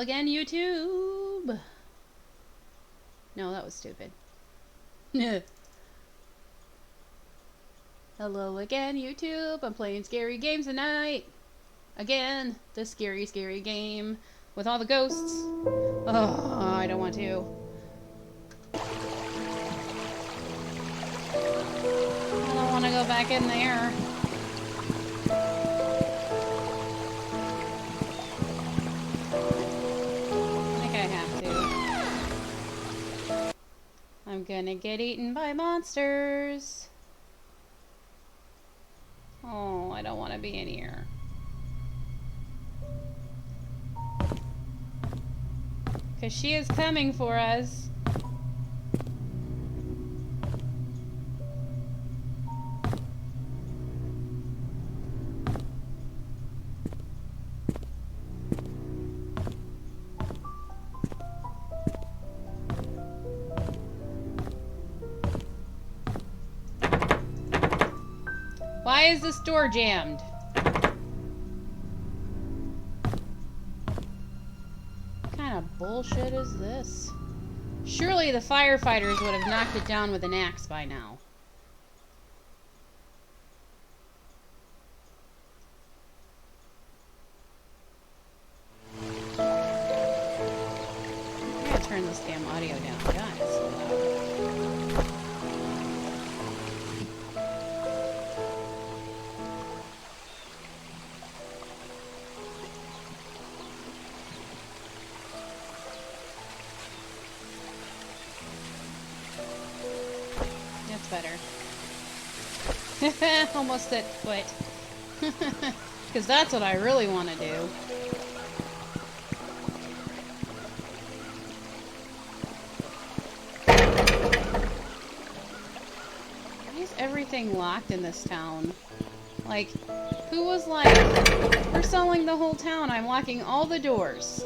again, YouTube. No, that was stupid. Hello again, YouTube. I'm playing scary games tonight. Again, the scary, scary game with all the ghosts. Oh, I don't want to. I don't want to go back in there. I'm gonna get eaten by monsters. Oh, I don't want to be in here. Because she is coming for us. Why is this door jammed? What kind of bullshit is this? Surely the firefighters would have knocked it down with an axe by now. I gotta turn this damn audio down. God, it's so loud. Better. Almost at foot. Because that's what I really want to do. Why is everything locked in this town? Like, who was like, we're selling the whole town, I'm locking all the doors.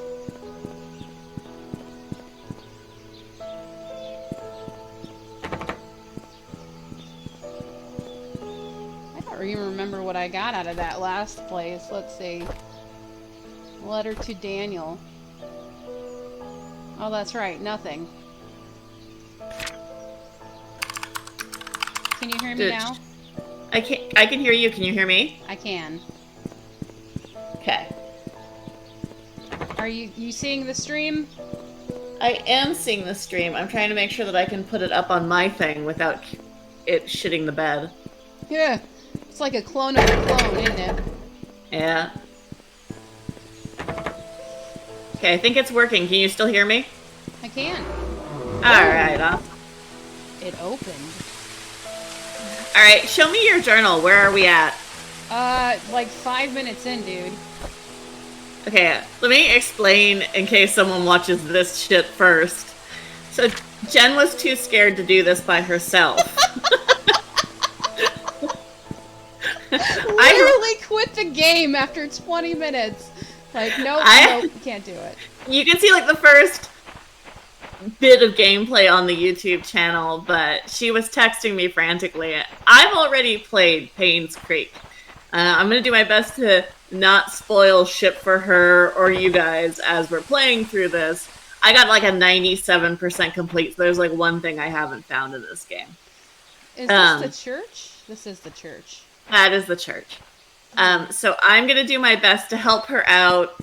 I don't even remember what I got out of that last place. Let's see. Letter to Daniel. Oh, that's right. Nothing. Can you hear me now? I can hear you. Can you hear me? I can. Okay. Are you seeing the stream? I am seeing the stream. I'm trying to make sure that I can put it up on my thing without it shitting the bed. Yeah. It's like a clone of a clone, isn't it? Yeah. Okay, I think it's working. Can you still hear me? I can. Alright, It opened. Alright, show me your journal. Where are we at? Like 5 minutes in, dude. Okay, let me explain in case someone watches this shit first. So, Jen was too scared to do this by herself. Literally quit the game after 20 minutes. Like, nope, you can't do it. You can see, like, the first bit of gameplay on the YouTube channel, but she was texting me frantically. I've already played Painscreek. I'm going to do my best to not spoil shit for her or you guys as we're playing through this. I got, like, a 97% complete, so there's, like, one thing I haven't found in this game. Is this the church? This is the church. That is the church. So I'm going to do my best to help her out,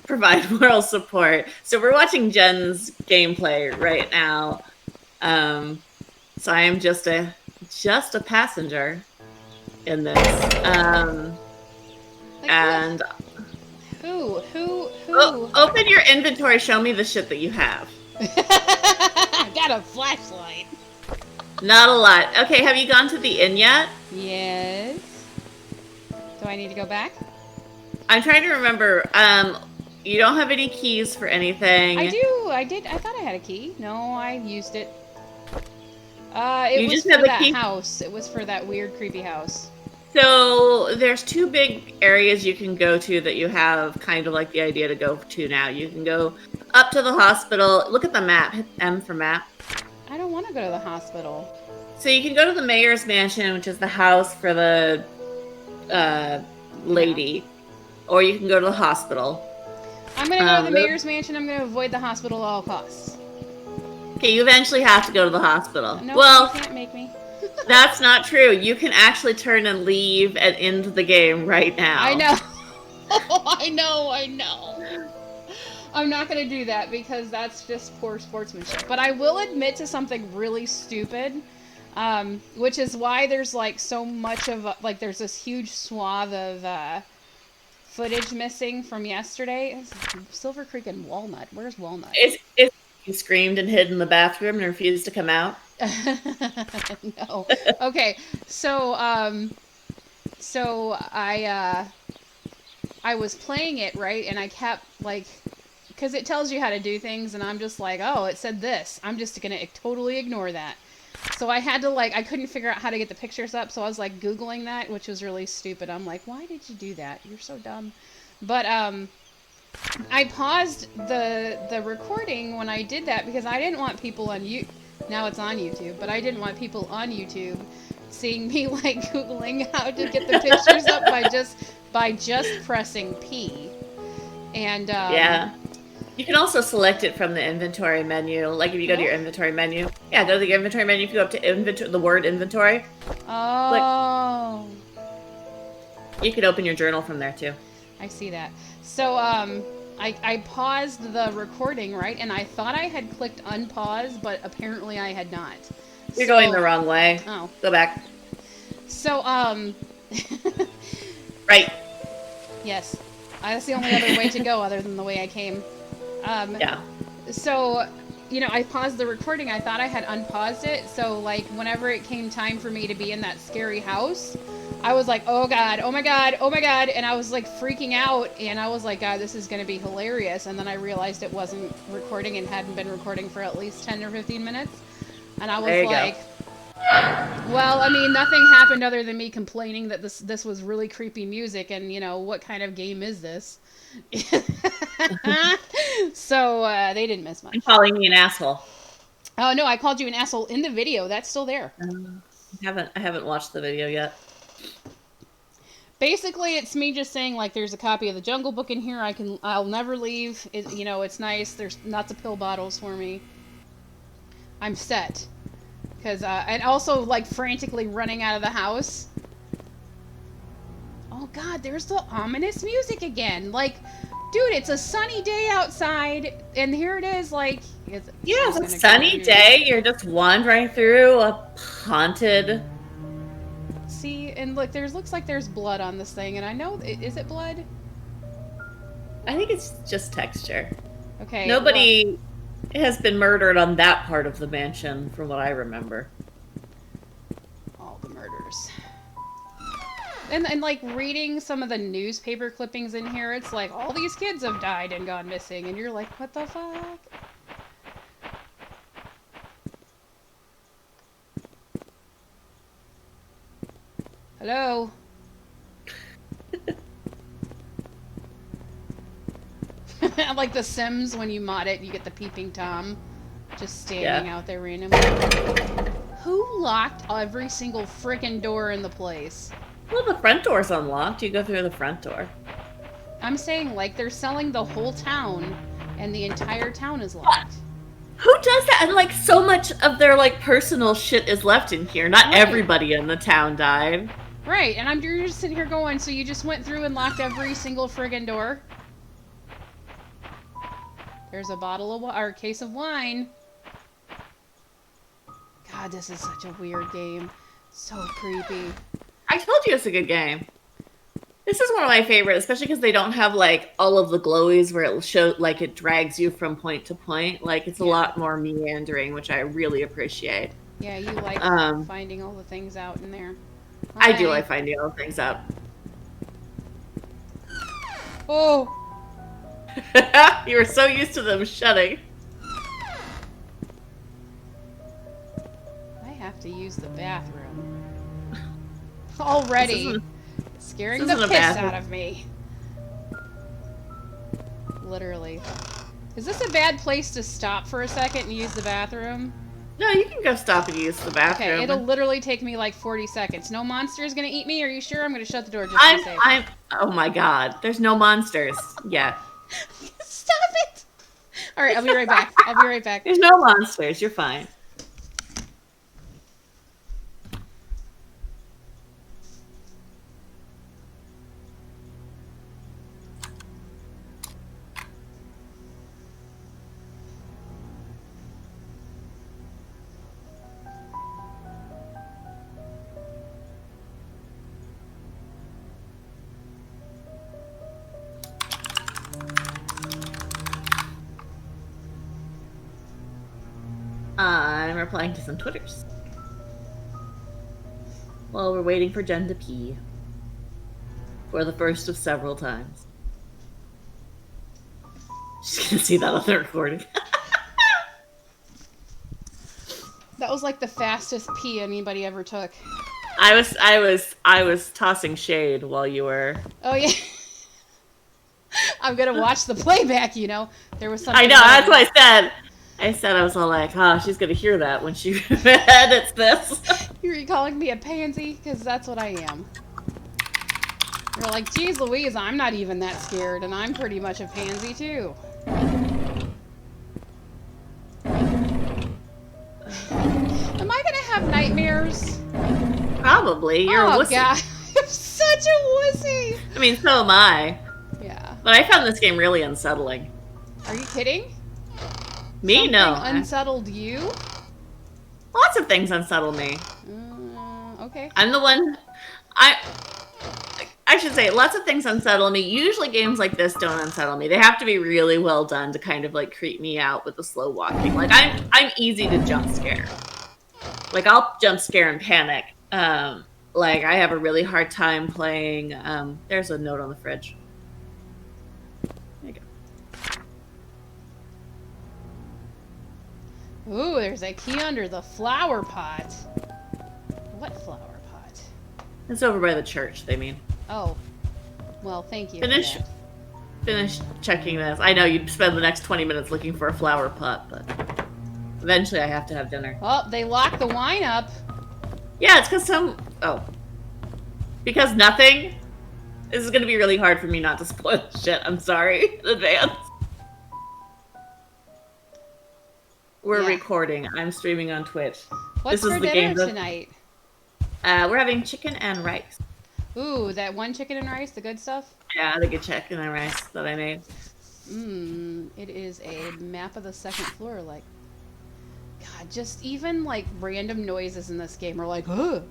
provide moral support. So we're watching Jen's gameplay right now. So I am just a passenger in this. And who? Open your inventory. Show me the shit that you have. I got a flashlight. Not a lot. Okay, have you gone to the inn yet? Yes. Do I need to go back? I'm trying to remember. You don't have any keys for anything. I do. I did. I thought I had a key. No, I used it. It was for that house. It was for that weird, creepy house. So there's two big areas you can go to that you have kind of like the idea to go to now. You can go up to the hospital. Look at the map. Hit M for map. I don't want to go to the hospital. So you can go to the mayor's mansion, which is the house for the lady, or you can go to the hospital. I'm gonna go to the mayor's mansion. I'm gonna avoid the hospital at all costs. Okay, you eventually have to go to the hospital. No, well, you can't make me. That's not true. You can actually turn and leave and end the game right now. I know. I know. I'm not going to do that because that's just poor sportsmanship. But I will admit to something really stupid, which is why there's like so much of like there's this huge swath of footage missing from yesterday. Silver Creek and Walnut. Where's Walnut? You screamed and hid in the bathroom and refused to come out. No. Okay. So I was playing it, right? And I kept like, because it tells you how to do things, and I'm just like, oh, it said this. I'm just gonna totally ignore that. So I had to like, I couldn't figure out how to get the pictures up, so I was like Googling that, which was really stupid. I'm like, why did you do that? You're so dumb. But I paused the recording when I did that because I didn't want people on now it's on YouTube, but I didn't want people on YouTube seeing me like Googling how to get the pictures up by just pressing P. And yeah. You can also select it from the inventory menu. Like if you go to your inventory menu. Yeah, go to the inventory menu. If you go up to the word inventory. Oh. You could open your journal from there too. I see that. So I paused the recording, right? And I thought I had clicked unpause, but apparently I had not. You're going the wrong way. Oh. Go back. So Right. Yes. That's the only other way to go other than the way I came. Yeah. So, I paused the recording. I thought I had unpaused it. So, like, whenever it came time for me to be in that scary house, I was like, oh God, oh my God, oh my God. And I was like freaking out. And I was like, God, this is going to be hilarious. And then I realized it wasn't recording and hadn't been recording for at least 10 or 15 minutes. And I was like, well, I mean, nothing happened other than me complaining that this was really creepy music, and what kind of game is this? So they didn't miss much. I'm calling me an asshole. Oh no, I called you an asshole in the video. That's still there. I haven't watched the video yet. Basically, it's me just saying like, there's a copy of the Jungle Book in here. I'll never leave. It's nice. There's lots of pill bottles for me. I'm set. Because, and also, like, frantically running out of the house. Oh, God, there's the ominous music again. Like, dude, it's a sunny day outside, and here it is, like... It's a sunny day. You're just wandering through a haunted... See, and look, looks like there's blood on this thing, and I know... Is it blood? I think it's just texture. Okay. Nobody... has been murdered on that part of the mansion, from what I remember. All the murders. And like, reading some of the newspaper clippings in here, it's like, all these kids have died and gone missing, and you're like, what the fuck? Hello? Like The Sims, when you mod it, you get the peeping Tom just standing out there randomly. Who locked every single freaking door in the place? Well, the front door's unlocked. You go through the front door. I'm saying, like, they're selling the whole town, and the entire town is locked. Who does that? And, like, so much of their, like, personal shit is left in here. Not everybody in the town died. Right, and you're just sitting here going, so you just went through and locked every single friggin' door? There's a bottle of or a case of wine. God, this is such a weird game. So creepy. I told you it's a good game. This is one of my favorites, especially because they don't have like all of the glowies where it show like it drags you from point to point. Like it's a lot more meandering, which I really appreciate. Yeah, you like finding all the things out in there. I do like finding all the things out. Oh. You were so used to them shutting. I have to use the bathroom. Already. Scaring the piss out of me. Literally. Is this a bad place to stop for a second and use the bathroom? No, you can go stop and use the bathroom. Okay, it'll literally take me like 40 seconds. No monster is gonna eat me? Are you sure? I'm gonna shut the door just to be safe. Oh my god. There's no monsters yet. it! All right, I'll be right back. I'll be right back. There's no monsters. You're fine. I'm replying to some Twitters. While we're waiting for Jen to pee. For the first of several times. She's gonna see that on the recording. That was like the fastest pee anybody ever took. I was tossing shade while you were. Oh yeah. I'm gonna watch the playback. You know, there was something. I know. That's what I said. I was all like, "Oh, she's gonna hear that when she edits this." You're calling me a pansy because that's what I am. You're like, geez, Louise, I'm not even that scared, and I'm pretty much a pansy too. Am I gonna have nightmares? Probably. You're a wussy. God. I'm such a wussy. I mean, so am I. Yeah. But I found this game really unsettling. Are you kidding? Me? Something No. Unsettled you? Lots of things unsettle me. Okay. I'm the one. I should say, lots of things unsettle me. Usually games like this don't unsettle me. They have to be really well done to kind of like creep me out with the slow walking. Like I'm easy to jump scare. Like I'll jump scare and panic. Like I have a really hard time playing. There's a note on the fridge. There you go. Ooh, there's a key under the flower pot. What flower pot? It's over by the church, they mean. Oh. Well, thank you. Finish checking this. I know you'd spend the next 20 minutes looking for a flower pot, but eventually I have to have dinner. Oh, they locked the wine up. Yeah, it's because because nothing. This is going to be really hard for me not to spoil shit. I'm sorry in advance. We're recording. I'm streaming on Twitch. What's for dinner tonight? We're having chicken and rice. Ooh, that one chicken and rice, the good stuff? Yeah, the good chicken and rice that I made. It is a map of the second floor. Like, God, just even like random noises in this game are like, ugh.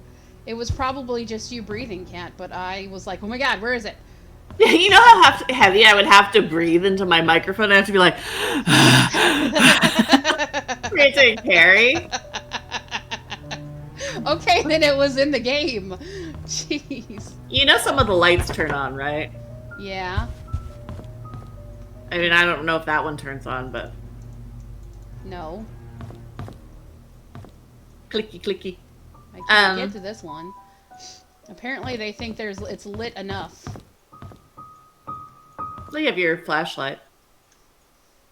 It was probably just you breathing, Kat, but I was like, oh my God, where is it? You know how heavy I would have to breathe into my microphone? I have to be like, to carry. Okay, then it was in the game. Jeez. You know some of the lights turn on, right? Yeah. I mean, I don't know if that one turns on, but... No. Clicky, clicky. I can't get to this one. Apparently they think it's lit enough. You have your flashlight.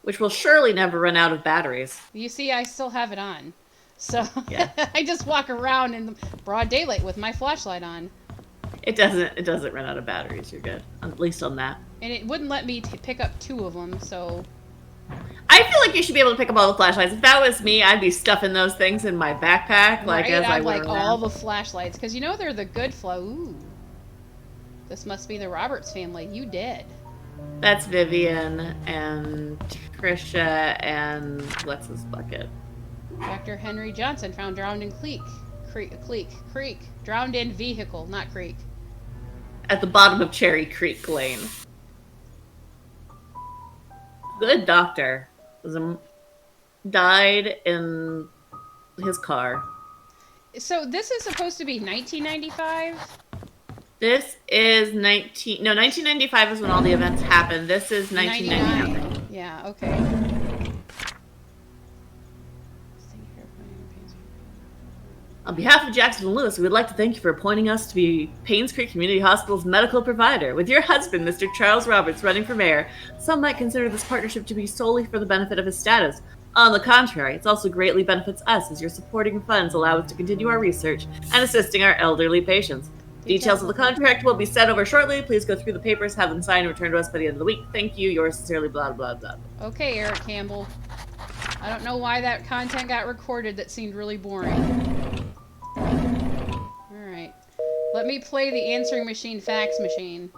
Which will surely never run out of batteries. You see, I still have it on. So, yeah. I just walk around in the broad daylight with my flashlight on. It doesn't run out of batteries. You're good. At least on that. And it wouldn't let me pick up 2 of them, so... I feel like you should be able to pick up all the flashlights. If that was me, I'd be stuffing those things in my backpack, like right, as I went like around. all the flashlights, because you know they're the good flow. Ooh, this must be the Roberts family. You did. That's Vivian and Trisha and what's his bucket? Dr. Henry Johnson found drowned in creek, drowned in vehicle, not creek. At the bottom of Cherry Creek Lane. Good doctor. Died in his car. So this is supposed to be 1995? This is 1995 is when all the events happened. This is 1999. Yeah, okay. On behalf of Jackson and Lewis, we would like to thank you for appointing us to be Painscreek Community Hospital's medical provider. With your husband, Mr. Charles Roberts, running for mayor, some might consider this partnership to be solely for the benefit of his status. On the contrary, it also greatly benefits us as your supporting funds allow us to continue our research and assisting our elderly patients. Details of the contract will be sent over shortly. Please go through the papers, have them signed, and return to us by the end of the week. Thank you. Yours sincerely, blah, blah, blah. Okay, Eric Campbell. I don't know why that content got recorded. That seemed really boring. Alright. Let me play the answering machine fax machine.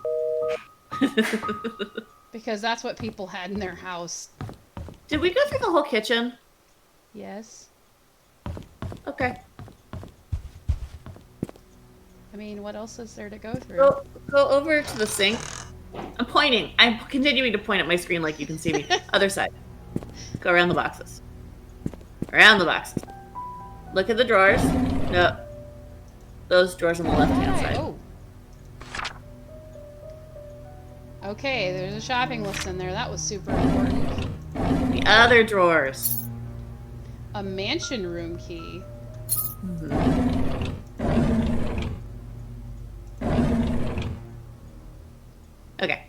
Because that's what people had in their house. Did we go through the whole kitchen? Yes. Okay. I mean, what else is there to go through? Go over to the sink. I'm pointing. I'm continuing to point at my screen like you can see me. Other side. Go around the boxes. Around the boxes. Look at the drawers. No. Those drawers on the left-hand side. Oh. Okay, there's a shopping list in there. That was super important. The other drawers. A mansion room key. Mm-hmm. Okay.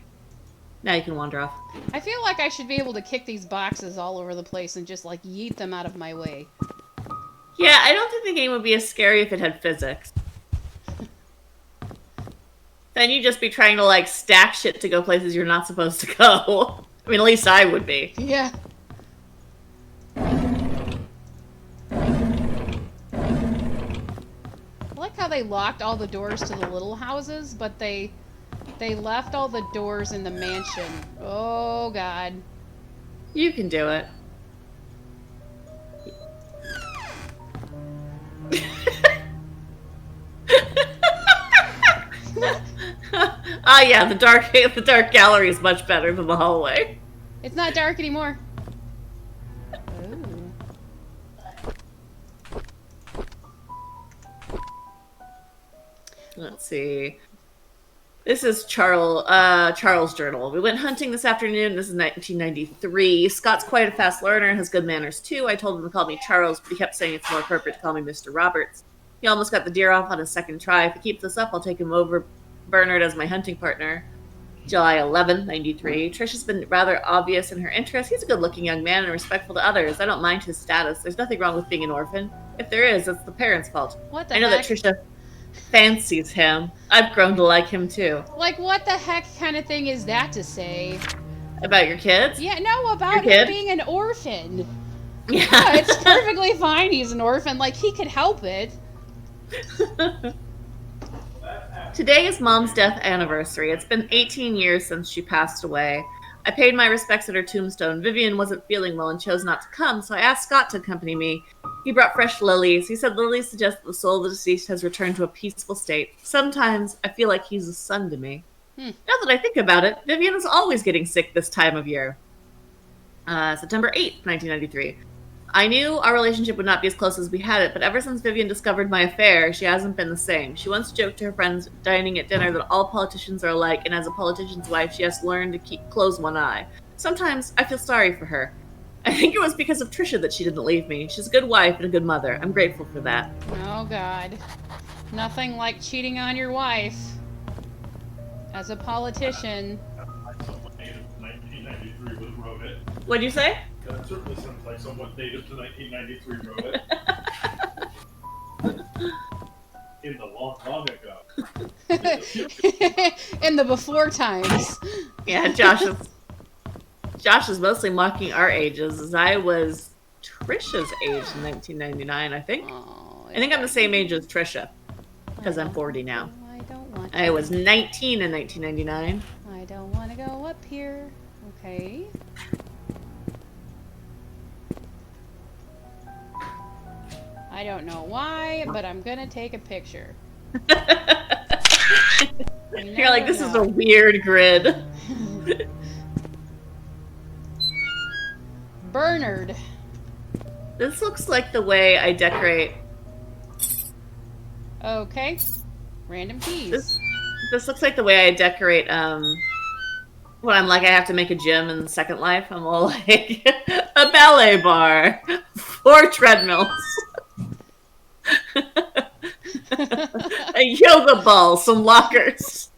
Now you can wander off. I feel like I should be able to kick these boxes all over the place and just, like, yeet them out of my way. Yeah, I don't think the game would be as scary if it had physics. Then you'd just be trying to, like, stack shit to go places you're not supposed to go. I mean, at least I would be. Yeah. I like how they locked all the doors to the little houses, but they left all the doors in the mansion. Oh, God. You can do it. Ah, yeah, the dark gallery is much better than the hallway. It's not dark anymore. Let's see. This is Charles' journal. We went hunting this afternoon. This is 1993. Scott's quite a fast learner, has good manners too. I told him to call me Charles, but he kept saying it's more appropriate to call me Mr. Roberts. He almost got the deer off on his second try. If he keeps this up, I'll take him over Bernard as my hunting partner. July 11th, 93. Trish has been rather obvious in her interest. He's a good-looking young man and respectful to others. I don't mind his status. There's nothing wrong with being an orphan. If there is, it's the parents' fault. What the I know heck? that Trisha fancies him. I've grown to like him too. Like, what the heck kind of thing is that to say? About your kids? Yeah, no, about Your him kid? being an orphan. Yeah. Yeah, it's perfectly fine he's an orphan. Like, he could help it. Today is Mom's death anniversary. It's been 18 years since she passed away. I paid my respects at her tombstone. Vivian wasn't feeling well and chose not to come, so I asked Scott to accompany me. He brought fresh lilies. He said lilies suggest that the soul of the deceased has returned to a peaceful state. Sometimes I feel like he's a son to me. Now that I think about it, Vivian is always getting sick this time of year. September 8th, 1993. I knew our relationship would not be as close as we had it, but ever since Vivian discovered my affair, she hasn't been the same. She once joked to her friends dining at dinner that all politicians are alike, and as a politician's wife, she has to learn to close one eye. Sometimes I feel sorry for her. I think it was because of Trisha that she didn't leave me. She's a good wife and a good mother. I'm grateful for that. Oh, God. Nothing like cheating on your wife. As a politician. Somewhat native to 1993 wrote it. What'd you say? That certainly sounds like somewhat native to 1993 wrote it. In the long, long ago. In the before times. Yeah, Josh is mostly mocking our ages, as I was Trisha's age in 1999, I think. Oh, I think I'm the same age as Trisha, because I'm 40 now. I don't want I was 19 in 1999. I don't want to go up here. Okay. I don't know why, but I'm gonna take a picture. You're like, this is a weird grid. Bernard. This looks like the way I decorate. Okay. Random keys. This looks like the way I decorate, when I'm like, I have to make a gym in Second Life. I'm all like, a ballet bar, 4 treadmills, a yoga ball, some lockers.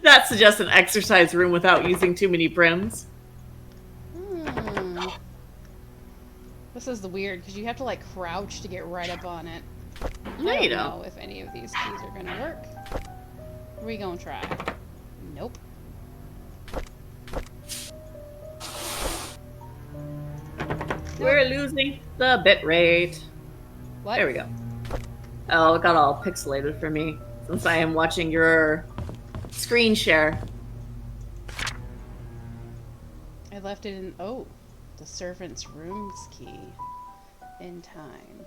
That suggests an exercise room without using too many brims. This is the weird, because you have to, like, crouch to get right up on it. No, I you don't don't. know if any of these keys are gonna work. We gonna try. Nope. We're losing the bit rate. What? There we go. Oh, it got all pixelated for me since I am watching your screen share. I left it in. Oh, the servant's room's key. In time.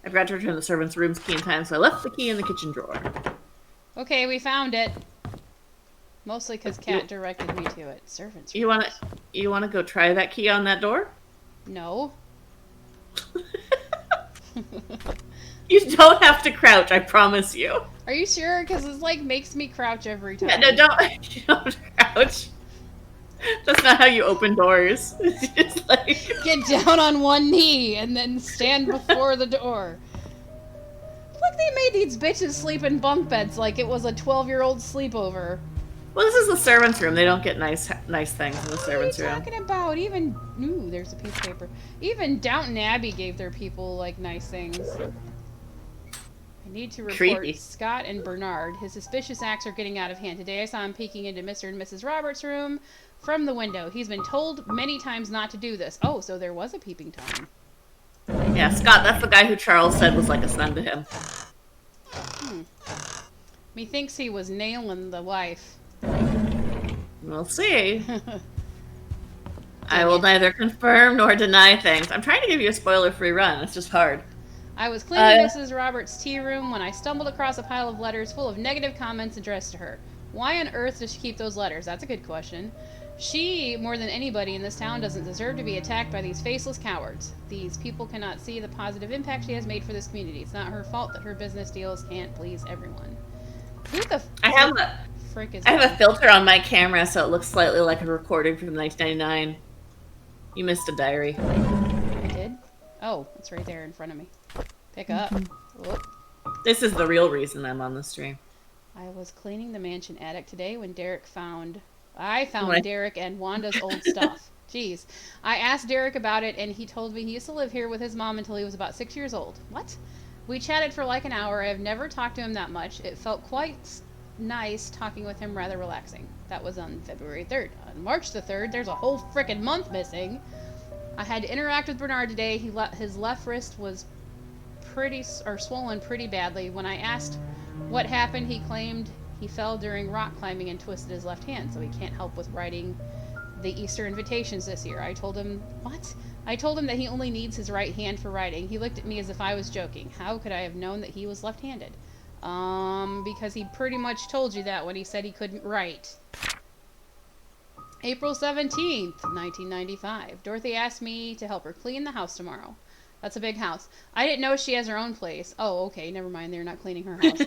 I forgot to return the servant's room's key in time, so I left the key in the kitchen drawer. Okay, we found it. Mostly because Kat directed me to it. Servant's You room. wanna go try that key on that door? No. You don't have to crouch, I promise you. Are you sure? Because it's like makes me crouch every time. Yeah, no, don't, you don't crouch. That's not how you open doors. It's just like... Get down on one knee and then stand before the door. Look, they made these bitches sleep in bunk beds like it was a 12-year-old sleepover. Well, this is the servant's room. They don't get nice things in the servant's What are you room. talking about? Even... Ooh, there's a piece of paper. Even Downton Abbey gave their people, like, nice things. I need to report Creepy. Scott and Bernard. His suspicious acts are getting out of hand. Today I saw him peeking into Mr. and Mrs. Roberts' room from the window. He's been told many times not to do this. Oh, so there was a peeping Tom. Yeah, Scott, that's the guy who Charles said was like a son to him. Methinks he was nailing the wife. We'll see. I will neither confirm nor deny things. I'm trying to give you a spoiler-free run. It's just hard. I was cleaning Mrs. Roberts' tea room when I stumbled across a pile of letters full of negative comments addressed to her. Why on earth does she keep those letters? That's a good question. She, more than anybody in this town, doesn't deserve to be attacked by these faceless cowards. These people cannot see the positive impact she has made for this community. It's not her fault that her business deals can't please everyone. Who the frick is I have that? a filter on my camera so it looks slightly like a recording from 1999. You missed a diary. I did? Oh, it's right there in front of me. Pick up. Whoop. This is the real reason I'm on the stream. I was cleaning the mansion attic today when I found Derek and Wanda's old stuff. Jeez. I asked Derek about it, and he told me he used to live here with his mom until he was about 6 years old. What? We chatted for like an hour. I have never talked to him that much. It felt quite nice talking with him, rather relaxing. That was on February 3rd. On March the 3rd, there's a whole frickin' month missing. I had to interact with Bernard today. His left wrist was swollen pretty badly. When I asked what happened, he claimed he fell during rock climbing and twisted his left hand, so he can't help with writing the Easter invitations this year. I told him, what? I told him that he only needs his right hand for writing. He looked at me as if I was joking. How could I have known that he was left-handed? Because he pretty much told you that when he said he couldn't write. April 17th, 1995. Dorothy asked me to help her clean the house tomorrow. That's a big house. I didn't know she has her own place. Oh, okay, never mind. They're not cleaning her house.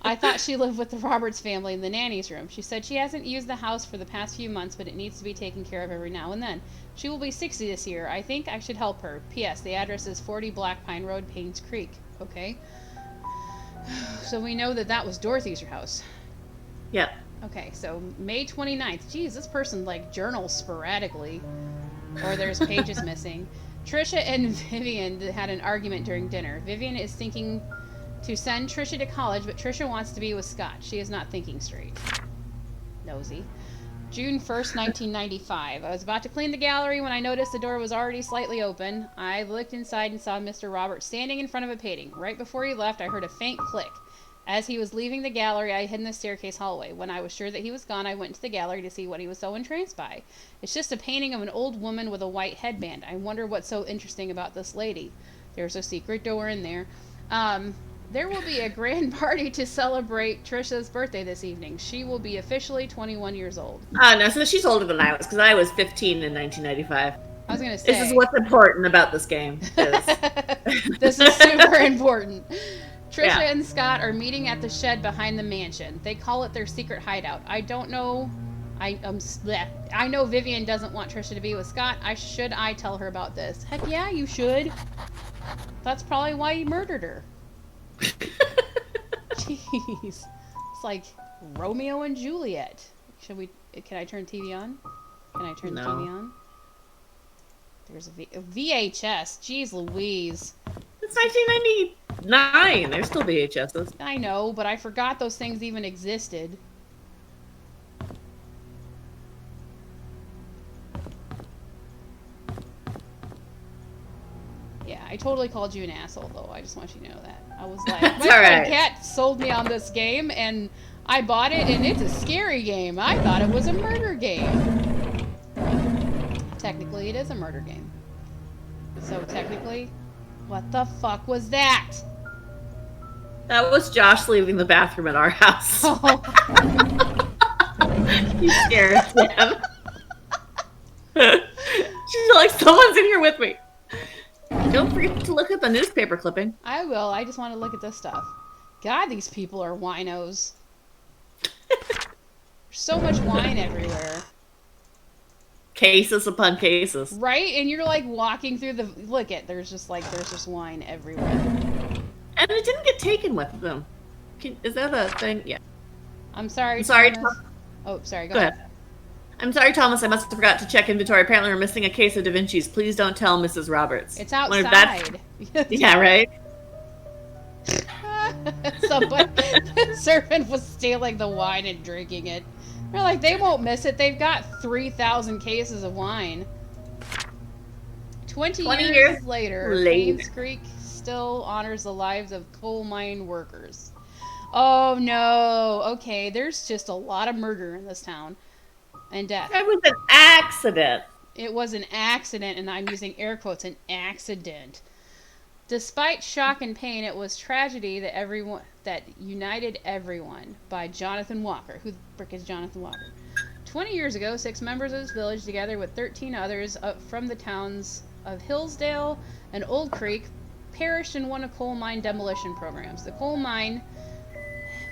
I thought she lived with the Roberts family in the nanny's room. She said she hasn't used the house for the past few months, but it needs to be taken care of every now and then. She will be 60 this year. I think I should help her. P.S. The address is 40 Black Pine Road, Painscreek. Okay. So we know that that was Dorothy's house. Yep. Okay, so May 29th. Geez, this person, like, journals sporadically. Or there's pages missing. Trisha and Vivian had an argument during dinner. Vivian is thinking to send Trisha to college, but Trisha wants to be with Scott. She is not thinking straight. Nosy. June 1st, 1995. I was about to clean the gallery when I noticed the door was already slightly open. I looked inside and saw Mr. Roberts standing in front of a painting. Right before he left, I heard a faint click. As he was leaving the gallery, I hid in the staircase hallway. When I was sure that he was gone, I went to the gallery to see what he was so entranced by. It's just a painting of an old woman with a white headband. I wonder what's so interesting about this lady. There's a secret door in there. There will be a grand party to celebrate Trisha's birthday this evening. She will be officially 21 years old. No, so she's older than I was, because I was 15 in 1995. I was going to say... This is what's important about this game. This is super important. Trisha and Scott are meeting at the shed behind the mansion. They call it their secret hideout. I don't know... I know Vivian doesn't want Trisha to be with Scott. Should I tell her about this? Heck yeah, you should. That's probably why he murdered her. Jeez. It's like Romeo and Juliet. Can I turn TV on? Can I turn the TV on? There's a VHS. Jeez Louise. It's 1999. There's still VHSs. I know, but I forgot those things even existed. Yeah, I totally called you an asshole, though. I just want you to know that. I was like, my friend Kat sold me on this game, and I bought it, and it's a scary game. I thought it was a murder game. Technically, it is a murder game. So, technically, what the fuck was that? That was Josh leaving the bathroom at our house. Oh. You scared him. She's like, someone's in here with me. Don't forget to look at the newspaper clipping. I will. I just want to look at this stuff. God, these people are winos. There's so much wine everywhere. Cases upon cases. Right? And you're like walking through the... Look at, there's just wine everywhere. And it didn't get taken with them. Is that a thing? Yeah. I'm sorry, Thomas. Oh, sorry, go ahead. I'm sorry, Thomas. I must have forgot to check inventory. Apparently we're missing a case of Da Vinci's. Please don't tell Mrs. Roberts. It's outside. Yeah, right? Somebody, the servant was stealing the wine and drinking it. They're like, they won't miss it. They've got 3,000 cases of wine. 20 years later, Painscreek still honors the lives of coal mine workers. Oh no. Okay, there's just a lot of murder in this town. And death. That was an accident. It was an accident, and I'm using air quotes, an accident. Despite shock and pain, it was tragedy that united everyone by Jonathan Walker. Who the frick is Jonathan Walker? 20 years ago, 6 members of this village, together with 13 others from the towns of Hillsdale and Old Creek, perished in one of coal mine demolition programs. The coal mine...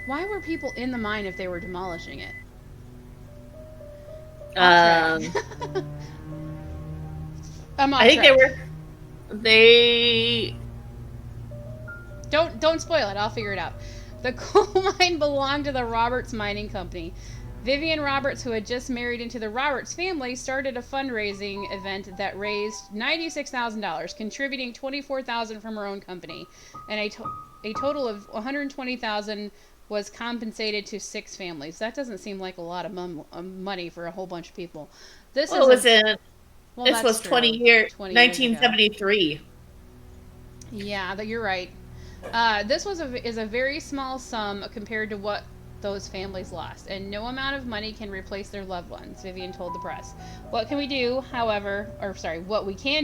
Why were people in the mine if they were demolishing it? I think they Don't spoil it. I'll figure it out. The coal mine belonged to the Roberts Mining Company. Vivian Roberts, who had just married into the Roberts family, started a fundraising event that raised $96,000, contributing $24,000 from her own company, and a total of $120,000 was compensated to 6 families. That doesn't seem like a lot of money for a whole bunch of people. This was 20 years, 1973. Yeah, you're right. This is a very small sum compared to what those families lost, and no amount of money can replace their loved ones, Vivian told the press. What we can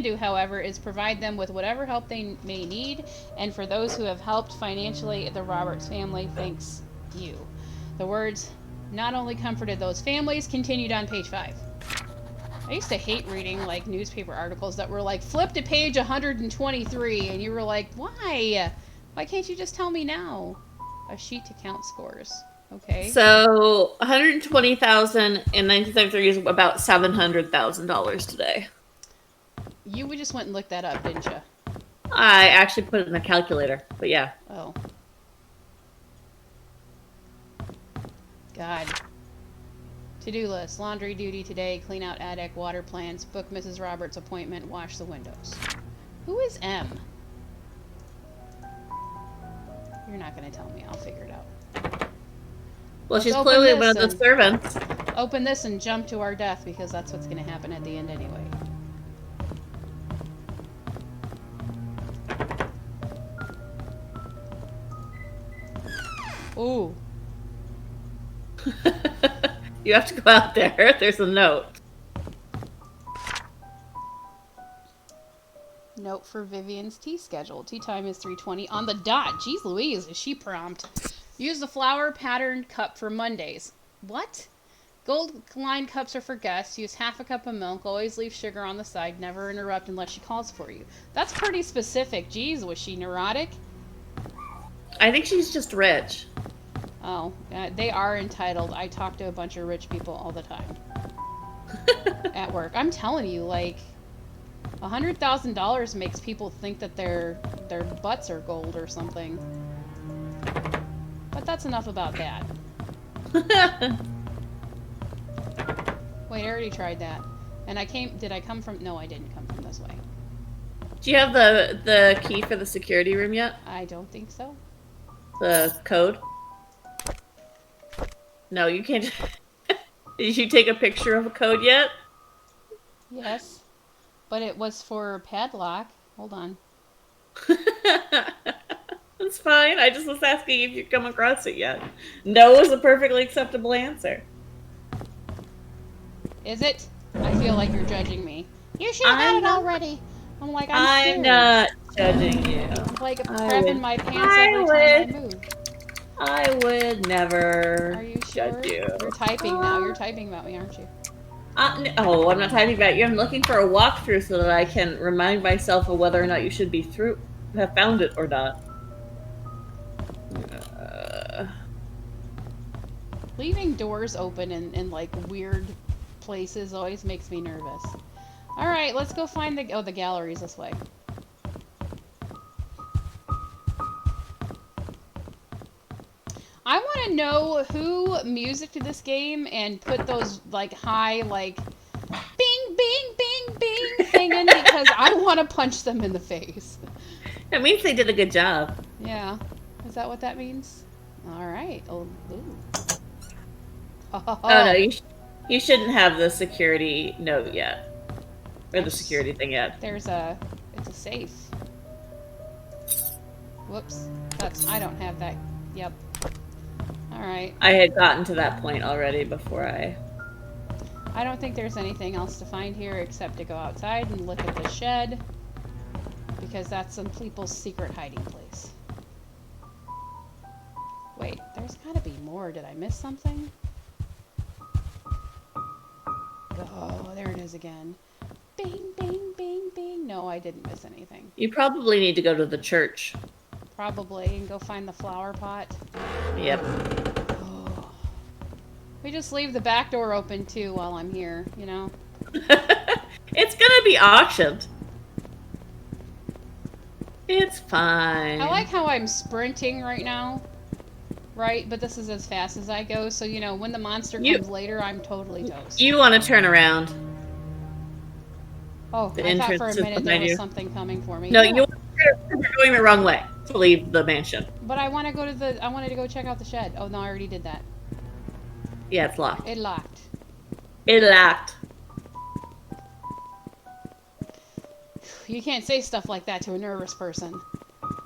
do, however, is provide them with whatever help they may need, and for those who have helped financially, the Roberts family thanks you. The words not only comforted those families, continued on page 5. I used to hate reading, like, newspaper articles that were like, flip to page 123, and you were like, why? Why can't you just tell me now? A sheet to count scores. Okay. So, $120,000 in 1973 is about $700,000 today. You just went and looked that up, didn't you? I actually put it in a calculator, but yeah. Oh. God. To-do list. Laundry duty today. Clean out attic. Water plants. Book Mrs. Roberts' appointment. Wash the windows. Who is M? You're not going to tell me. I'll figure it out. Well, she's clearly one of the servants. Open this and jump to our death, because that's what's going to happen at the end anyway. Ooh. You have to go out there. There's a note. Note for Vivian's tea schedule. Tea time is 3:20 on the dot. Jeez Louise, is she prompt. Use the flower patterned cup for Mondays. What? Gold lined cups are for guests. Use half a cup of milk. Always leave sugar on the side. Never interrupt unless she calls for you. That's pretty specific. Jeez, was she neurotic? I think she's just rich. Oh, they are entitled. I talk to a bunch of rich people all the time. At work. I'm telling you, like, $100,000 makes people think that their butts are gold or something. But that's enough about that. Wait, I already tried that. And did I come from... No, I didn't come from this way. Do you have the key for the security room yet? I don't think so. The code? No, you can't. Did you take a picture of a code yet? Yes. But it was for padlock. Hold on. That's fine. I just was asking if you've come across it yet. No is a perfectly acceptable answer. Is it? I feel like you're judging me. You should have had it already. I'm like, I'm scared. I'm not judging you. I'm like I crapping would- my pants I every time I move. I would never Are you sure? judge you. You're typing now. You're typing about me, aren't you? Oh, I'm not typing about you. I'm looking for a walkthrough so that I can remind myself of whether or not you should be have found it or not. Leaving doors open in like weird places always makes me nervous. Alright, let's go find the gallery's this way. I want to know who musiced this game and put those like high like bing bing bing bing thing in because I want to punch them in the face. It means they did a good job. Yeah. Is that what that means? Alright. Oh, ooh. Oh no, you shouldn't have the security note yet. Or the security thing yet. It's a safe. Whoops. I don't have that. Yep. Alright. I had gotten to that point already before I don't think there's anything else to find here except to go outside and look at the shed. Because that's some people's secret hiding place. Wait, there's gotta be more. Did I miss something? Oh, there it is again. Bing, bing, bing, bing. No, I didn't miss anything. You probably need to go to the church. Probably, and go find the flower pot. Yep. Oh. We just leave the back door open too while I'm here, you know? It's gonna be auctioned. It's fine. I like how I'm sprinting right now. Right? But this is as fast as I go, so you know, when the monster comes later, I'm totally toast. You want to turn around. Oh, The I thought for a entrance is minute there behind was you. something coming for me. No, Yeah. you're going the wrong way to leave the mansion. But I want to go to I wanted to go check out the shed. Oh, no, I already did that. Yeah, it's locked. It locked. It locked. You can't say stuff like that to a nervous person.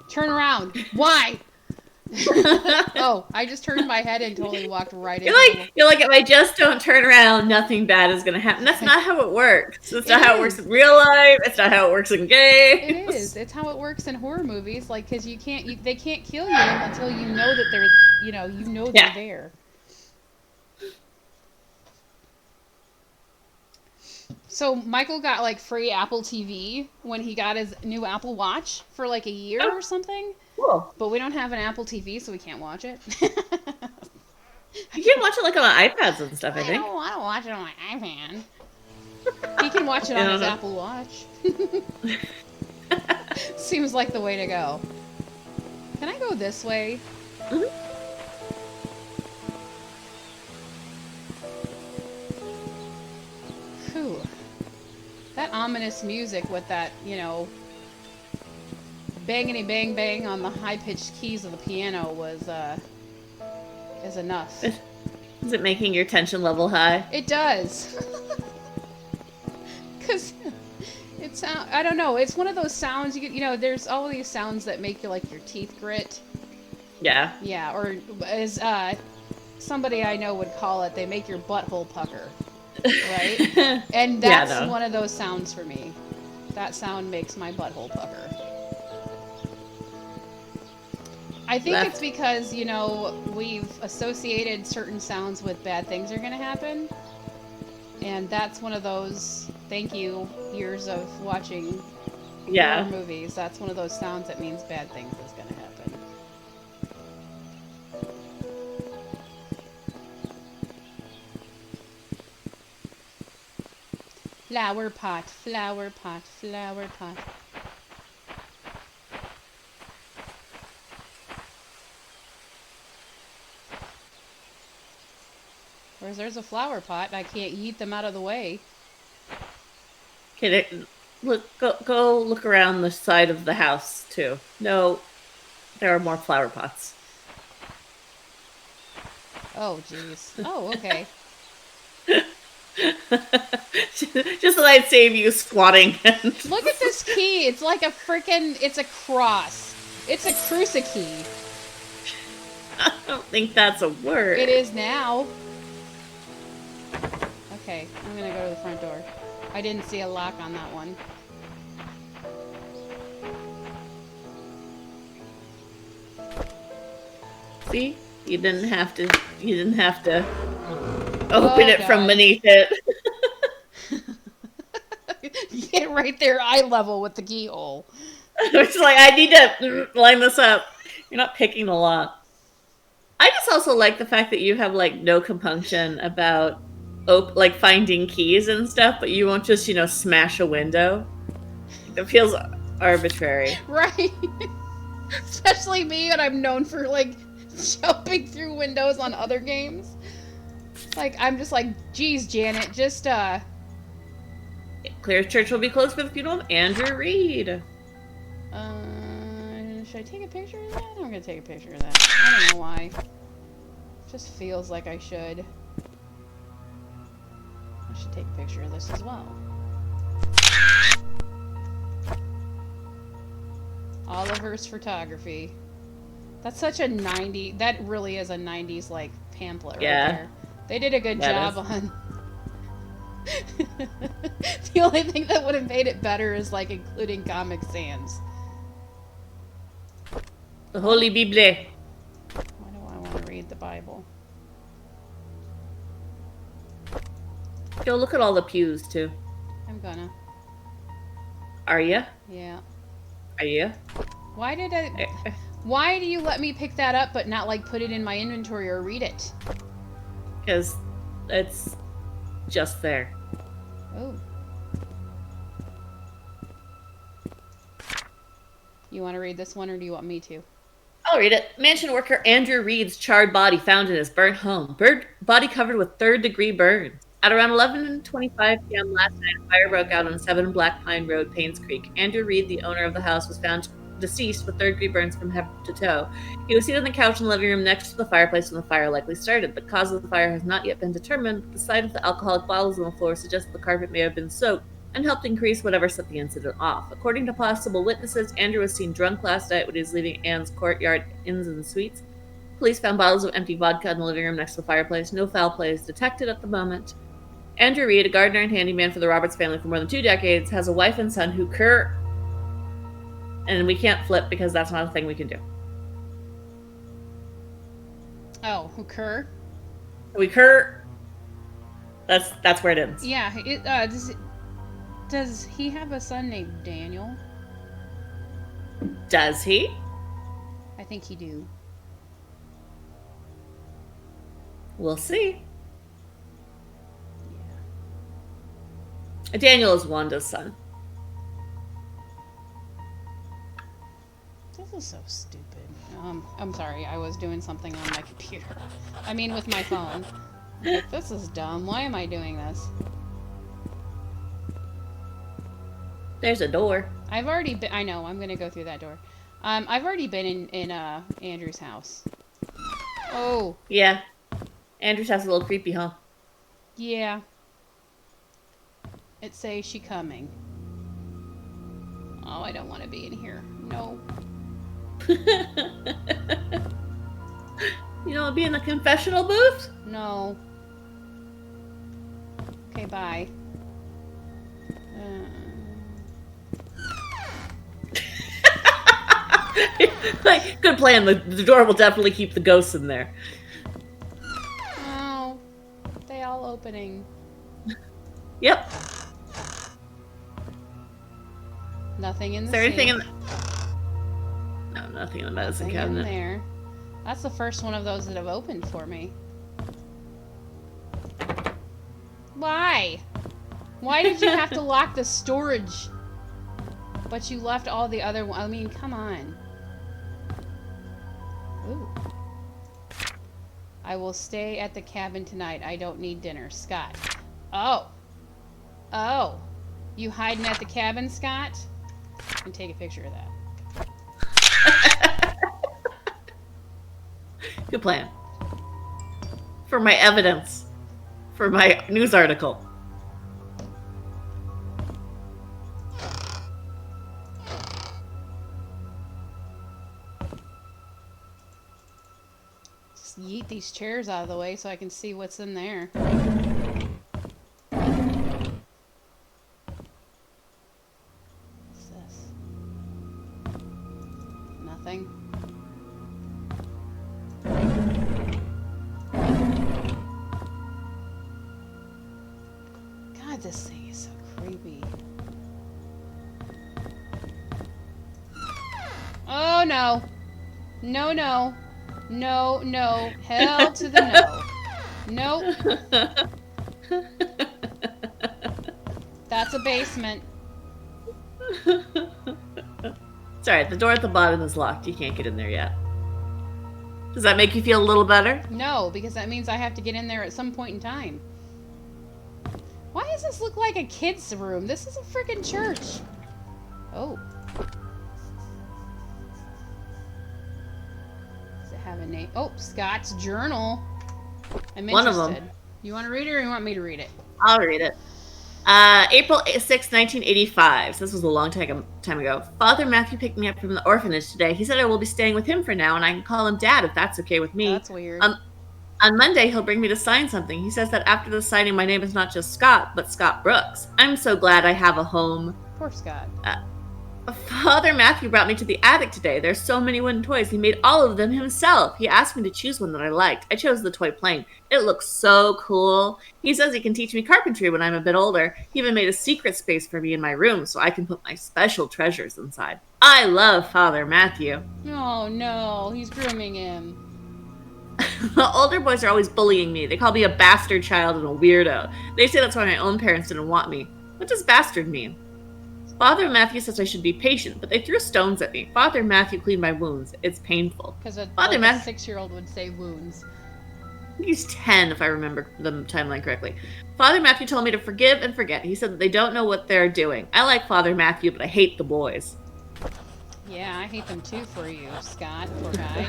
Turn around. Why? Oh, I just turned my head and totally walked right into You're like, if I just don't turn around, nothing bad is gonna happen. That's not how it works. That's not how it works in real life. It's not how it works in games. It is. It's how it works in horror movies. Like, because they can't kill you until you know that they're, they're there. So Michael got like free Apple TV when he got his new Apple Watch for like a year or something. Cool. But we don't have an Apple TV, so we can't watch it. You can watch it like on iPads and stuff, I I think. don't want to watch it on my iPad. He can watch it on his Apple Watch. Seems like the way to go. Can I go this way? Mm-hmm. Whew. That ominous music with that, bangity bang bang on the high-pitched keys of the piano is enough. Is it making your tension level high? It does. Cause I don't know, it's one of those sounds you get, there's all these sounds that make your teeth grit. Yeah. Yeah, or as somebody I know would call it, they make your butthole pucker. Right? And that's one of those sounds for me. That sound makes my butthole pucker. I think it's because, we've associated certain sounds with bad things are going to happen. And that's one of those, thank you, years of watching horror movies. That's one of those sounds that means bad things is going to happen. Flower pot, flower pot, flower pot. Whereas there's a flower pot, I can't yeet them out of the way. Okay, Go look around the side of the house too. No, there are more flower pots. Oh, jeez. Oh, okay. Just that I'd save you squatting. Look at this key. It's like a freaking. It's a cross. It's a crucikey. I don't think that's a word. It is now. Okay, I'm gonna go to the front door. I didn't see a lock on that one. See? You didn't have to open it God. from beneath it. Get right there, eye level with the keyhole. It's like, I need to line this up. You're not picking the lock. I just also like the fact that you have like no compunction about like finding keys and stuff, but you won't just, smash a window. It feels arbitrary. Right. Especially me, and I'm known for like jumping through windows on other games. Like, I'm just like, geez, Janet, just Claire's church will be closed for the funeral of Andrew Reed. Should I take a picture of that? I'm gonna take a picture of that. I don't know why. Just feels like I should. I should take a picture of this as well. Oliver's photography. That's such a 90s. That really is a 90s like pamphlet right there. They did a good job on. The only thing that would have made it better is like including Comic Sans. The Holy Bible. Why do I want to read the Bible? Go look at all the pews too. I'm gonna. Are ya? Yeah. Are ya? Why did I? Why do you let me pick that up but not like put it in my inventory or read it? Because it's just there. Oh. You want to read this one or do you want me to? I'll read it. Mansion worker Andrew Reed's charred body found in his burnt home. Body covered with third-degree burns. At around 11:25 p.m. last night, a fire broke out on 7 Black Pine Road, Painscreek. Andrew Reed, the owner of the house, was found deceased with third-degree burns from head to toe. He was seated on the couch in the living room next to the fireplace when the fire likely started. The cause of the fire has not yet been determined, but the sight of the alcoholic bottles on the floor suggests the carpet may have been soaked and helped increase whatever set the incident off. According to possible witnesses, Andrew was seen drunk last night when he was leaving Anne's Courtyard Inns and Suites. Police found bottles of empty vodka in the living room next to the fireplace. No foul play is detected at the moment. Andrew Reed, a gardener and handyman for the Roberts family for more than 2 decades, has a wife and son who and we can't flip because that's not a thing we can do. Oh, who cur? That's where it ends. Yeah. Does he have a son named Daniel? Does he? I think he do. We'll see. Yeah. Daniel is Wanda's son. This is so stupid. I'm sorry. I was doing something on my computer. I mean, with my phone. Like, this is dumb. Why am I doing this? There's a door. I've already been. I know. I'm gonna go through that door. I've already been in Andrew's house. Oh. Yeah. Andrew's house is a little creepy, huh? Yeah. It says she coming. Oh, I don't want to be in here. No. You don't want to be in the confessional booth? No. Okay, bye. Like, good plan. The door will definitely keep the ghosts in there. Oh. They all opening. Yep. Nothing in the Is there anything in sink. No, nothing in the medicine Nothing cabinet. in there. That's the first one of those that have opened for me. Why? Why did you have to lock the storage? But you left all the other ones. I mean, come on. Ooh. I will stay at the cabin tonight. I don't need dinner. Scott. Oh. Oh. You hiding at the cabin, Scott? And take a picture of that. Good plan. For my evidence. For my news article. Just yeet these chairs out of the way so I can see what's in there. What's this? Nothing. God, this thing is so creepy. Oh no. No, no. No, no. Hell to the no. Nope. That's a basement. It's alright, the door at the bottom is locked. You can't get in there yet. Does that make you feel a little better? No, because that means I have to get in there at some point in time. Why does this look like a kid's room? This is a freaking church. Oh. Does it have a name? Oh, Scott's journal. I'm interested. One of them. You want to read it or you want me to read it? I'll read it. April 6, 1985. So this was a long time ago. Father Matthew picked me up from the orphanage today. He said I will be staying with him for now, and I can call him Dad if that's okay with me. That's weird. On Monday, he'll bring me to sign something. He says that after the signing, my name is not just Scott, but Scott Brooks. I'm so glad I have a home. Poor Scott. Father Matthew brought me to the attic today. There's so many wooden toys. He made all of them himself. He asked me to choose one that I liked. I chose the toy plane. It looks so cool. He says he can teach me carpentry when I'm a bit older. He even made a secret space for me in my room so I can put my special treasures inside. I love Father Matthew. Oh no, he's grooming him. The older boys are always bullying me. They call me a bastard child and a weirdo. They say that's why my own parents didn't want me. What does bastard mean? Father Matthew says I should be patient, but they threw stones at me. Father Matthew cleaned my wounds. It's painful. Because a Father like a 6-year-old would say wounds. He's 10, if I remember the timeline correctly. Father Matthew told me to forgive and forget. He said that they don't know what they're doing. I like Father Matthew, but I hate the boys. Yeah, I hate them too for you, Scott. Poor guy.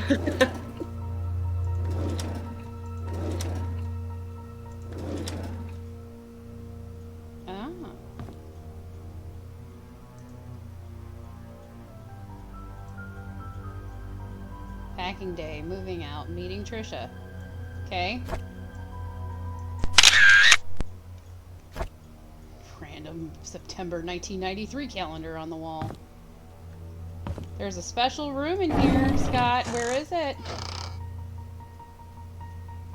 Oh. Packing day, moving out, meeting Trisha. Okay. Random September 1993 calendar on the wall. There's a special room in here, Scott. Where is it?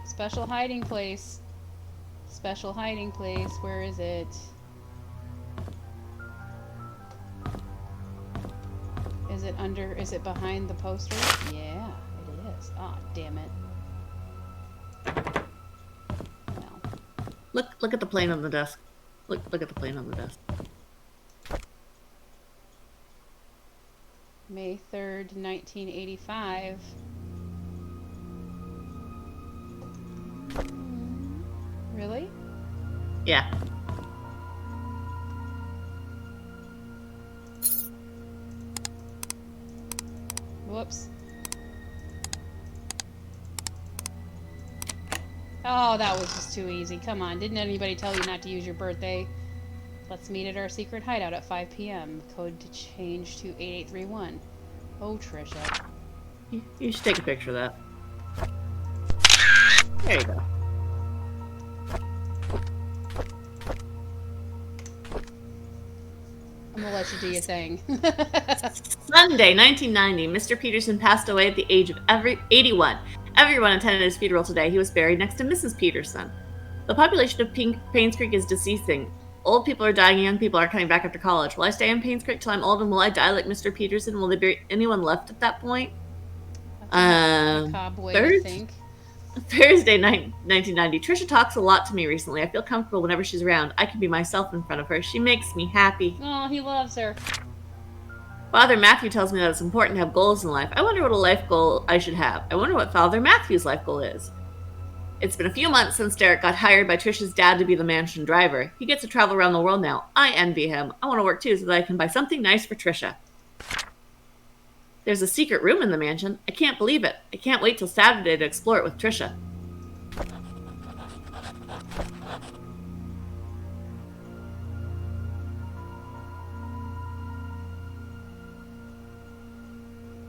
Special hiding place. Special hiding place. Where is it? Is it under, is it behind the poster? Yeah, it is. Ah, damn it. Well. Look at the plane on the desk. Look at the plane on the desk. May 3rd, 1985. Really? Yeah. Whoops. Oh, that was just too easy. Come on. Didn't anybody tell you not to use your birthday? Let's meet at our secret hideout at 5 p.m. Code to change to 8831. Oh, Trisha. You should take a picture of that. There you go. I'm gonna let you do your thing. Sunday, 1990. Mr. Peterson passed away at the age of 81. Everyone attended his funeral today. He was buried next to Mrs. Peterson. The population of Painscreek is deceasing. Old people are dying and young people are coming back after college. Will I stay in Painscreek till I'm old and will I die like Mr. Peterson? Will there be anyone left at that point? Cowboy, I think. Thursday night, 1990. Trisha talks a lot to me recently. I feel comfortable whenever she's around. I can be myself in front of her. She makes me happy. Oh, he loves her. Father Matthew tells me that it's important to have goals in life. I wonder what a life goal I should have. I wonder what Father Matthew's life goal is. It's been a few months since Derek got hired by Trisha's dad to be the mansion driver. He gets to travel around the world now. I envy him. I want to work too so that I can buy something nice for Trisha. There's a secret room in the mansion. I can't believe it. I can't wait till Saturday to explore it with Trisha.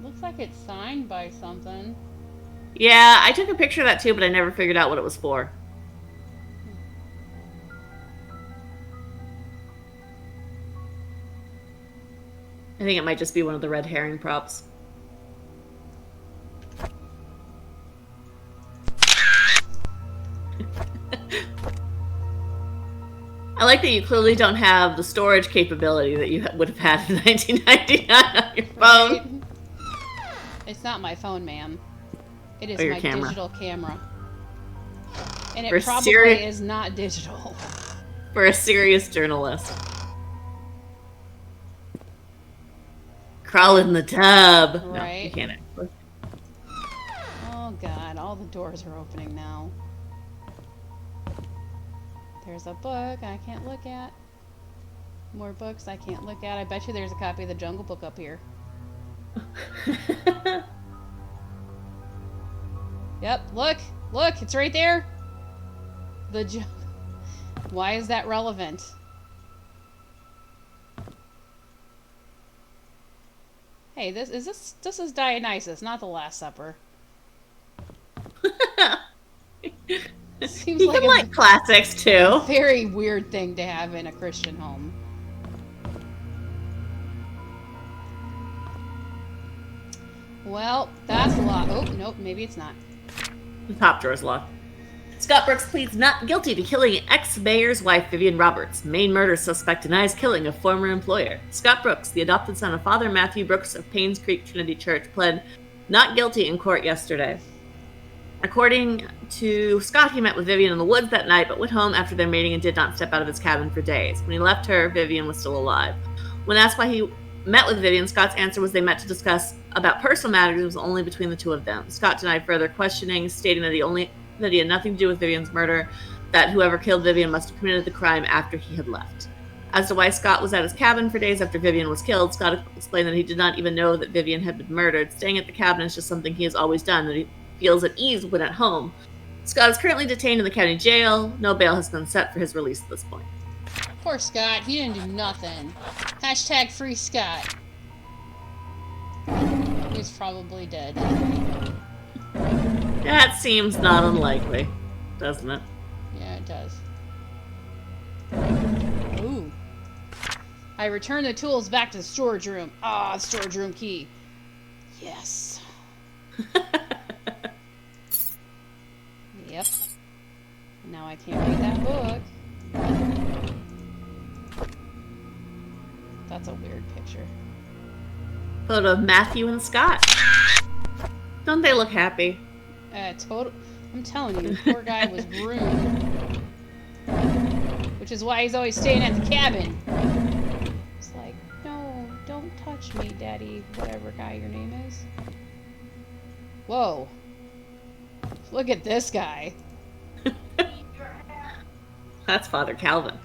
Looks like it's signed by something. Yeah, I took a picture of that too, but I never figured out what it was for. I think it might just be one of the red herring props. I like that you clearly don't have the storage capability that you would have had in 1999 on your phone. Right? It's not my phone, ma'am. It is Or your my camera. digital camera. And For it probably is not digital. For a serious journalist. Crawl in the tub. No, you Right. can't actually. Oh god, all the doors are opening now. There's a book I can't look at. More books I can't look at. I bet you there's a copy of the Jungle Book up here. Yep, look! Look, it's right there! Why is that relevant? Hey, this is Dionysus, not the Last Supper. Seems You like can a like classics too. very weird thing to have in a Christian home. Well, that's a lot. Oh, nope, maybe it's not. The top drawer's locked. Scott Brooks pleads not guilty to killing ex-mayor's wife, Vivian Roberts. Main murder suspect denies killing a former employer. Scott Brooks, the adopted son of Father Matthew Brooks of Painscreek Trinity Church, pled not guilty in court yesterday. According to Scott, he met with Vivian in the woods that night, but went home after their meeting and did not step out of his cabin for days. When he left her, Vivian was still alive. When asked why he met with Vivian, Scott's answer was they met to discuss about personal matters. It was only between the two of them. Scott denied further questioning, stating that he had nothing to do with Vivian's murder, that whoever killed Vivian must have committed the crime after he had left. As to why Scott was at his cabin for days after Vivian was killed, Scott explained that he did not even know that Vivian had been murdered. Staying at the cabin is just something he has always done, that he feels at ease when at home. Scott is currently detained in the county jail. No bail has been set for his release at this point. Poor Scott, he didn't do nothing. Hashtag free Scott. He's probably dead. That seems not unlikely, doesn't it? Yeah, it does. Ooh. I return the tools back to the storage room. Ah, storage room key. Yes. Yep. Now I can't read that book. That's a weird picture. Photo of Matthew and Scott. Don't they look happy? Total. I'm telling you, the poor guy was ruined. Which is why he's always staying at the cabin. It's like, no, don't touch me, Daddy, whatever guy your name is. Whoa. Look at this guy. That's Father Calvin.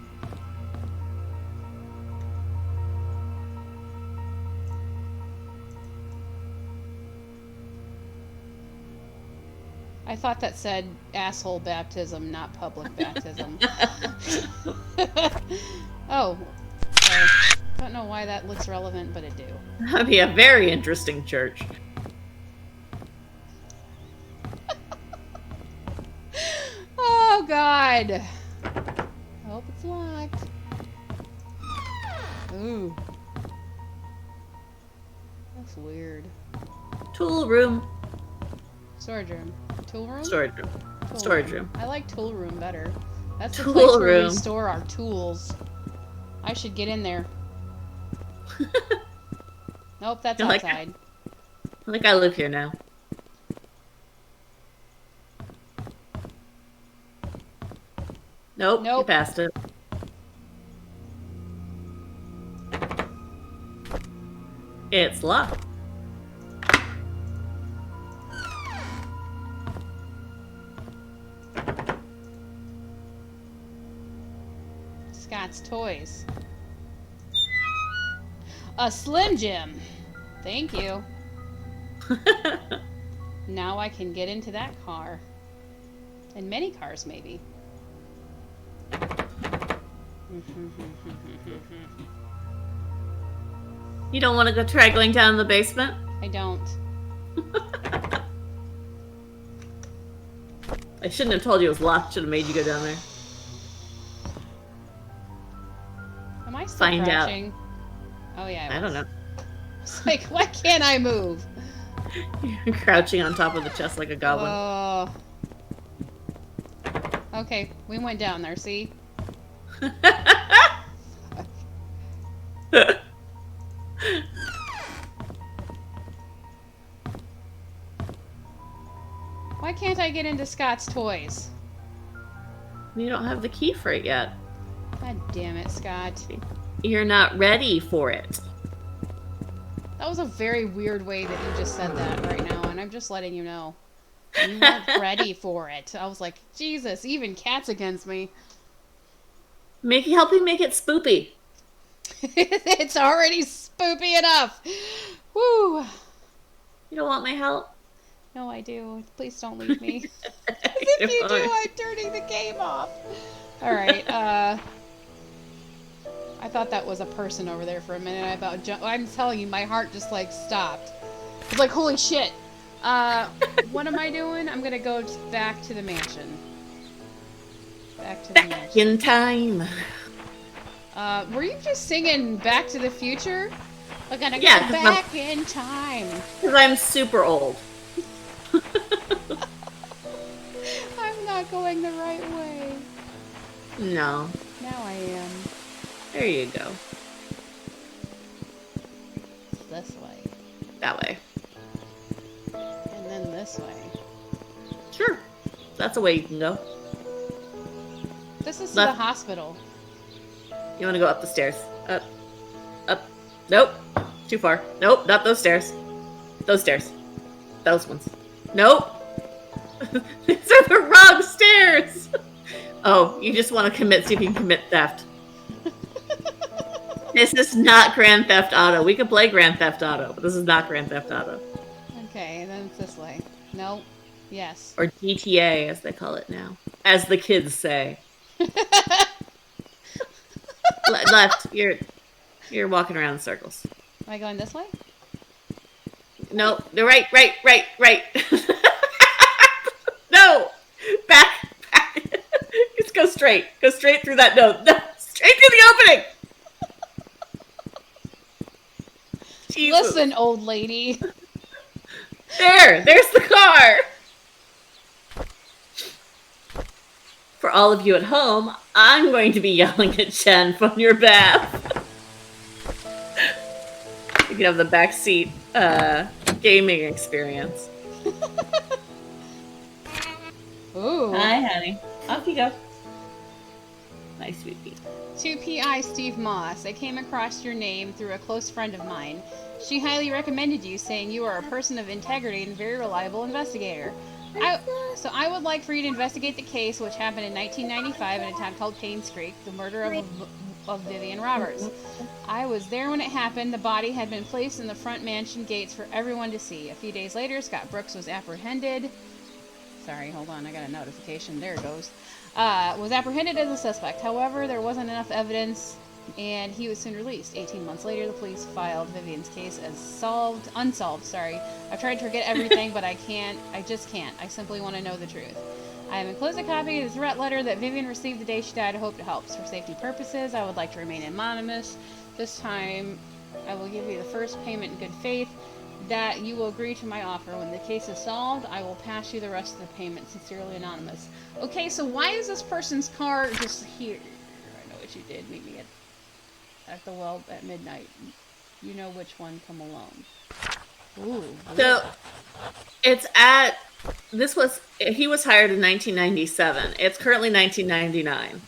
I thought that said asshole baptism, not public baptism. Oh. Okay. Don't know why that looks relevant, but it do. That'd be a very interesting church. Oh, God. I hope it's locked. Ooh. That's weird. Tool room. Storage room. Tool room? Storage room. Tool Storage room. I like tool room better. That's the Tool place where we room. store our tools. I should get in there. Nope, that's You like it? outside. I think I live here now. Nope, you Nope. passed it. It's locked. Scott's Toys. A Slim Jim. Thank you. Now I can get into that car. And many cars, maybe. You don't want to go try going down in the basement? I don't. I shouldn't have told you it was locked. Should have made you go down there. Am I still Find out. crouching? Oh yeah, I don't know. It's like, why can't I move? You're crouching on top of the chest like a goblin. Oh. Okay, we went down there, see? Why can't I get into Scott's Toys? You don't have the key for it yet. God damn it, Scott. You're not ready for it. That was a very weird way that you just said that right now, and I'm just letting you know. You weren't ready for it. I was like, Jesus, even cat's against me. Help me make it spoopy. It's already spoopy enough. Woo. You don't want my help? No, I do. Please don't leave me. If you do, I'm turning the game off. Alright, I thought that was a person over there for a minute. I'm telling you, my heart just like stopped. It's like, holy shit. What am I doing? I'm gonna go back to the mansion. Back to the mansion. In time. Were you just singing Back to the Future? We're gonna go Yeah, back in time. Because I'm super old. I'm not going the right way. No. Now I am. There you go. This way. That way. And then this way. Sure. That's a way you can go. This is to Left. the hospital. You want to go up the stairs. Up. Up. Nope. Too far. Nope. Not those stairs. Those stairs. Those ones. Nope. These are the wrong stairs. Oh, you just want to see if you can commit theft. This is not Grand Theft Auto. We could play Grand Theft Auto, but this is not Grand Theft Auto. Okay, and then it's this way. Nope. Yes. Or GTA, as they call it now. As the kids say. Left. You're walking around in circles. Am I going this way? No, the right. No! Back. Just go straight. Go straight through that no, straight through the opening! Jesus. Listen, old lady. There's the car! For all of you at home, I'm going to be yelling at Jen from your bath. You can have the backseat gaming experience. Ooh. Hi, honey. Off you go. My sweetie. 2PI Steve Moss. I came across your name through a close friend of mine. She highly recommended you, saying you are a person of integrity and very reliable investigator. So I would like for you to investigate the case, which happened in 1995 in a town called Painscreek, the murder of Vivian Roberts. I was there when it happened. The body had been placed in the front mansion gates for everyone to see. A few days later, Scott Brooks was apprehended. Sorry, hold on, I got a notification. There it goes. Was apprehended as a suspect. However, there wasn't enough evidence, and he was soon released. 18 months later, the police filed Vivian's case as unsolved. Sorry. I've tried to forget everything, but I can't. I just can't. I simply want to know the truth. I have enclosed a copy of the threat letter that Vivian received the day she died. I hope it helps. For safety purposes, I would like to remain anonymous. This time, I will give you the first payment in good faith that you will agree to my offer. When the case is solved, I will pass you the rest of the payment. Sincerely, Anonymous. Okay, so why is this person's car just here? I know what you did. Meet me at the well at midnight. You know which one. Come alone. Ooh. So, he was hired in 1997. It's currently 1999.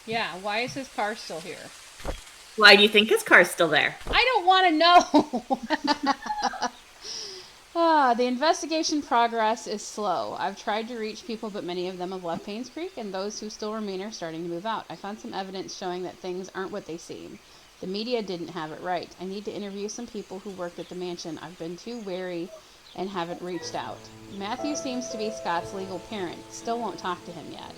Yeah, why is his car still here? Why do you think his car's still there? I don't want to know. The investigation progress is slow. I've tried to reach people, but many of them have left Painscreek, and those who still remain are starting to move out. I found some evidence showing that things aren't what they seem. The media didn't have it right. I need to interview some people who worked at the mansion. I've been too wary and haven't reached out. Matthew seems to be Scott's legal parent. Still won't talk to him yet.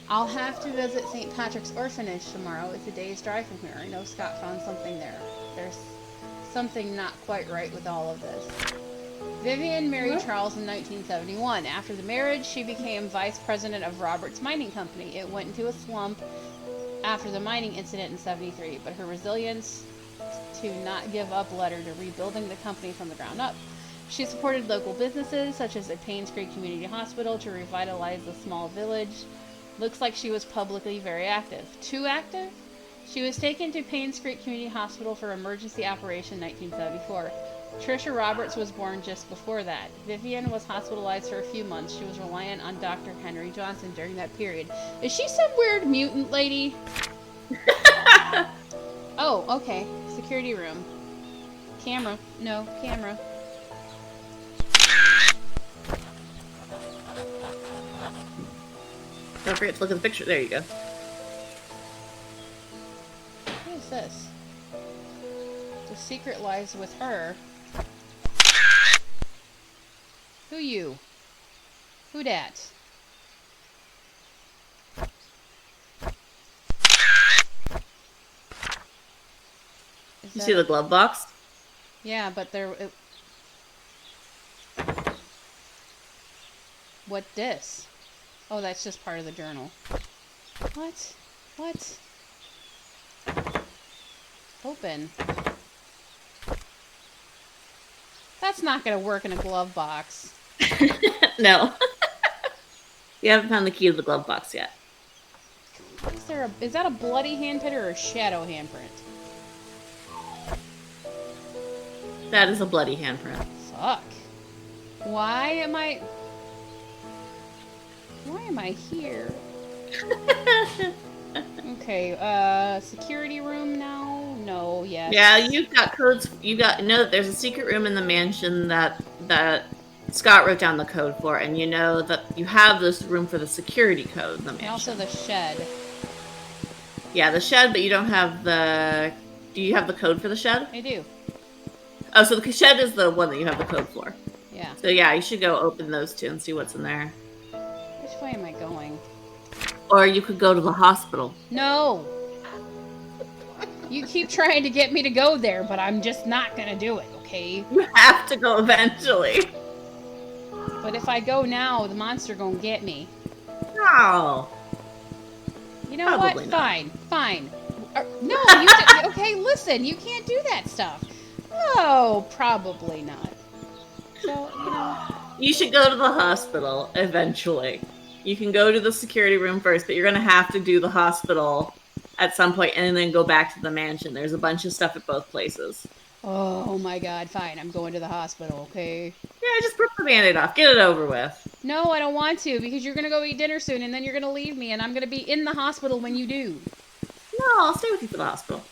I'll have to visit St. Patrick's Orphanage tomorrow. It's a day's drive from here. I know Scott found something there. There's something not quite right with all of this. Vivian married Charles in 1971. After the marriage, she became vice president of Roberts Mining Company. It went into a slump after the mining incident in 73, but her resilience to not give up led her to rebuilding the company from the ground up. She supported local businesses, such as a Painscreek Community Hospital, to revitalize the small village. Looks like she was publicly very active. Too active? She was taken to Painscreek Community Hospital for emergency operation in 1974. Trisha Roberts was born just before that. Vivian was hospitalized for a few months. She was reliant on Dr. Henry Johnson during that period. Is she some weird mutant lady? Oh, okay. Security room. Camera. No, camera. Don't forget to look at the picture. There you go. What is this? The secret lies with her. Who you? Who dat? You see the glove box? Yeah, but there... What this? Oh, that's just part of the journal. What? What? Open. That's not gonna work in a glove box. No. You haven't found the key to the glove box yet. Is that a bloody handprint or a shadow handprint? That is a bloody handprint. Fuck. Why am I here? Okay, security room now? No, yes. Yeah, you've got codes. Know that there's a secret room in the mansion that Scott wrote down the code for, and you know that you have this room for the security code in the mansion. And also the shed. Yeah, the shed, but you don't have the... Do you have the code for the shed? I do. Oh, so the shed is the one that you have the code for. Yeah. So yeah, you should go open those two and see what's in there. Which way am I going? Or you could go to the hospital. No! You keep trying to get me to go there, but I'm just not gonna do it, okay? You have to go eventually. But if I go now, the monster gonna get me. No. You know Probably what? not. Fine, fine. No, okay, listen, you can't do that stuff. Oh, probably not. So, you know. You should go to the hospital eventually. You can go to the security room first, but you're going to have to do the hospital at some point and then go back to the mansion. There's a bunch of stuff at both places. Oh my god, fine, I'm going to the hospital, okay? Yeah, just rip the Band-Aid off. Get it over with. No, I don't want to, because you're gonna go eat dinner soon, and then you're gonna leave me, and I'm gonna be in the hospital when you do. No, I'll stay with you for the hospital.